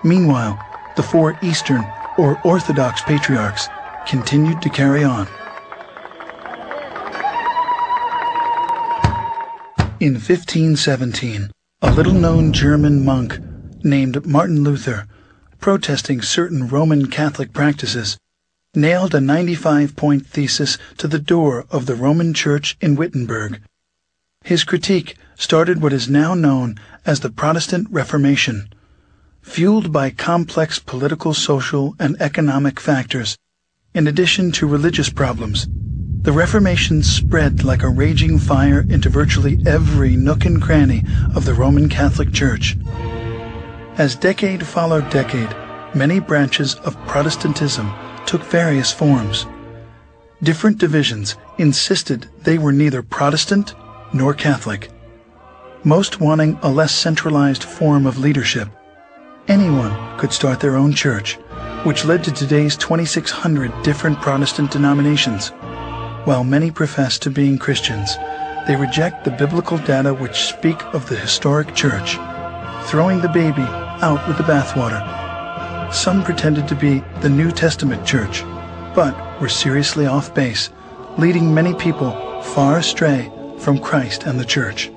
Meanwhile, the four Eastern or Orthodox patriarchs continued to carry on. In 1517, a little-known German monk named Martin Luther, protesting certain Roman Catholic practices, nailed a 95-point thesis to the door of the Roman Church in Wittenberg. His critique started what is now known as the Protestant Reformation. Fueled by complex political, social, and economic factors, in addition to religious problems, the Reformation spread like a raging fire into virtually every nook and cranny of the Roman Catholic Church. As decade followed decade, many branches of Protestantism took various forms. Different divisions insisted they were neither Protestant nor Catholic, most wanting a less centralized form of leadership. Anyone could start their own church, which led to today's 2,600 different Protestant denominations. While many profess to being Christians, they reject the biblical data which speak of the historic church, throwing the baby out with the bathwater. Some pretended to be the New Testament church, but were seriously off base, leading many people far astray from Christ and the church.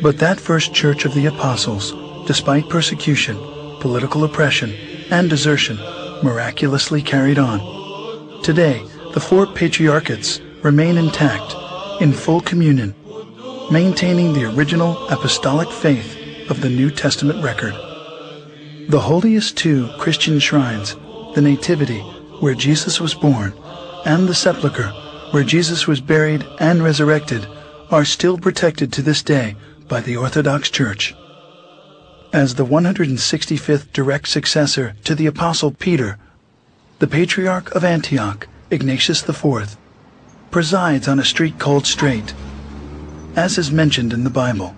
But that first church of the apostles, despite persecution, political oppression, and desertion, miraculously carried on. Today, the four patriarchates remain intact, in full communion, maintaining the original apostolic faith of the New Testament record. The holiest two Christian shrines, the Nativity, where Jesus was born, and the Sepulchre, where Jesus was buried and resurrected, are still protected to this day by the Orthodox Church. As the 165th direct successor to the Apostle Peter, the Patriarch of Antioch, Ignatius IV, presides on a street called Straight, as is mentioned in the Bible.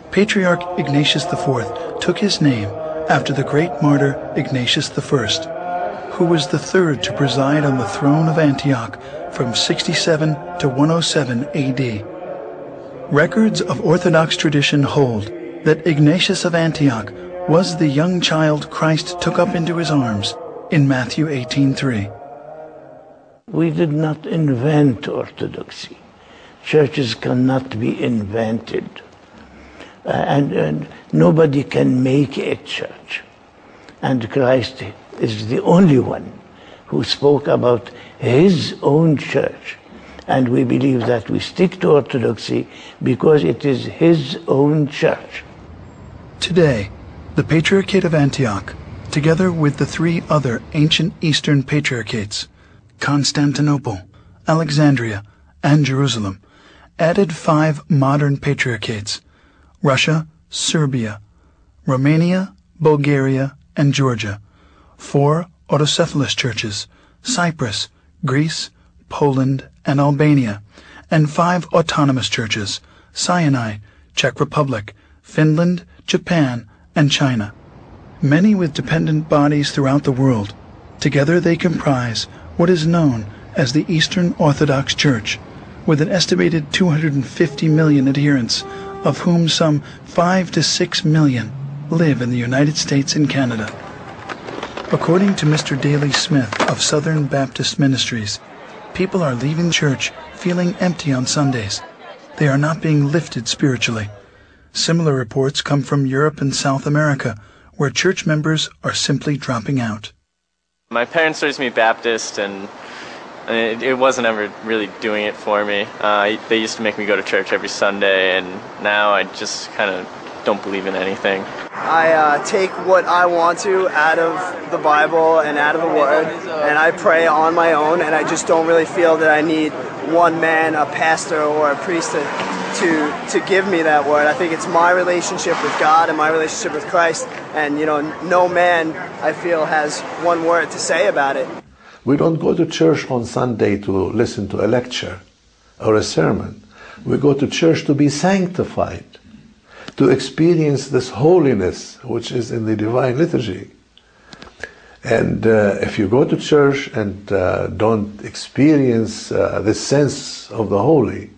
Patriarch Ignatius IV took his name after the great martyr Ignatius I, who was the third to preside on the throne of Antioch from 67 to 107 AD. Records of Orthodox tradition hold that Ignatius of Antioch was the young child Christ took up into his arms in Matthew 18:3. We did not invent Orthodoxy. Churches cannot be invented. And nobody can make a church. And Christ is the only one who spoke about his own church. And we believe that we stick to Orthodoxy because it is his own church. Today, the Patriarchate of Antioch, together with the three other ancient Eastern patriarchates, Constantinople, Alexandria, and Jerusalem, added 5 modern patriarchates: Russia, Serbia, Romania, Bulgaria, and Georgia, 4 autocephalous churches, Cyprus, Greece, Poland, and Albania, and 5 autonomous churches, Sinai, Czech Republic, Finland, Japan, and China. Many with dependent bodies throughout the world. Together they comprise what is known as the Eastern Orthodox Church, with an estimated 250 million adherents, of whom some 5 to 6 million live in the United States and Canada. According to Mr. Daley Smith of Southern Baptist Ministries, people are leaving church feeling empty on Sundays. They are not being lifted spiritually. Similar reports come from Europe and South America, where church members are simply dropping out. My parents raised me Baptist, and it wasn't ever really doing it for me. They used to make me go to church every Sunday, and now I just kind of don't believe in anything. I take what I want to out of the Bible and out of the Word, and I pray on my own, and I just don't really feel that I need one man, a pastor or a priest to give me that word. I think it's my relationship with God and my relationship with Christ, and no man, I feel, has one word to say about it. We don't go to church on Sunday to listen to a lecture or a sermon. We go to church to be sanctified, to experience this holiness which is in the divine liturgy. And if you go to church and don't experience this sense of the holy,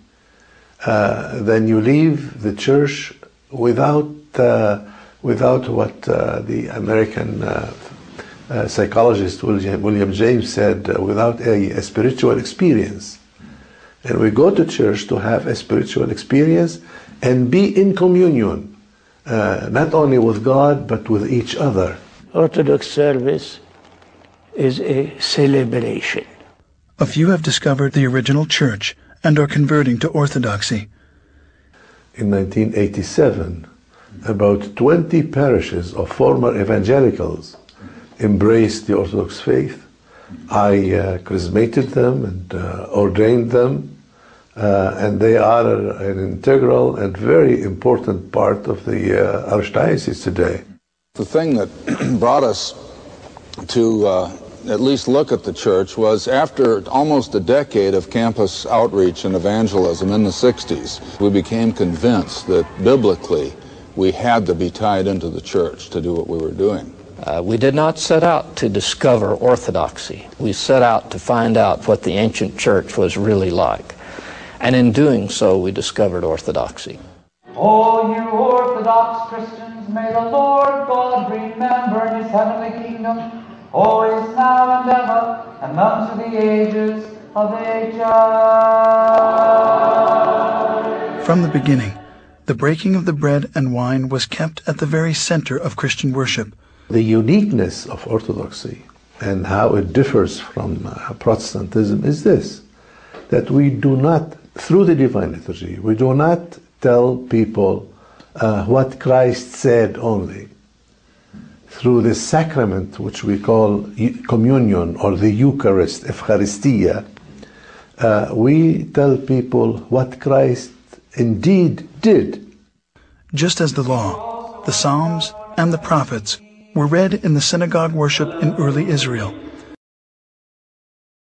then you leave the church without without what the American psychologist William James said, without a spiritual experience. And we go to church to have a spiritual experience and be in communion, not only with God, but with each other. Orthodox service is a celebration. A few have discovered the original church and are converting to Orthodoxy. In 1987, about 20 parishes of former evangelicals embraced the Orthodox faith. I chrismated them and ordained them, and they are an integral and very important part of the Archdiocese today. The thing that brought us to at least look at the church was after almost a decade of campus outreach and evangelism in the 60s, we became convinced that biblically we had to be tied into the church to do what we were doing. We did not set out to discover orthodoxy. We set out to find out what the ancient church was really like. And in doing so, we discovered orthodoxy. O you Orthodox Christians, may the Lord God remember His heavenly kingdom, always, now, and ever, and unto the ages of ages. From the beginning, the breaking of the bread and wine was kept at the very center of Christian worship. The uniqueness of Orthodoxy and how it differs from Protestantism is this, that we do not, through the Divine Liturgy, we do not tell people what Christ said only. Through the sacrament, which we call communion or the Eucharist, Eucharistia, we tell people what Christ indeed did. Just as the law, the Psalms, and the prophets were read in the synagogue worship in early Israel,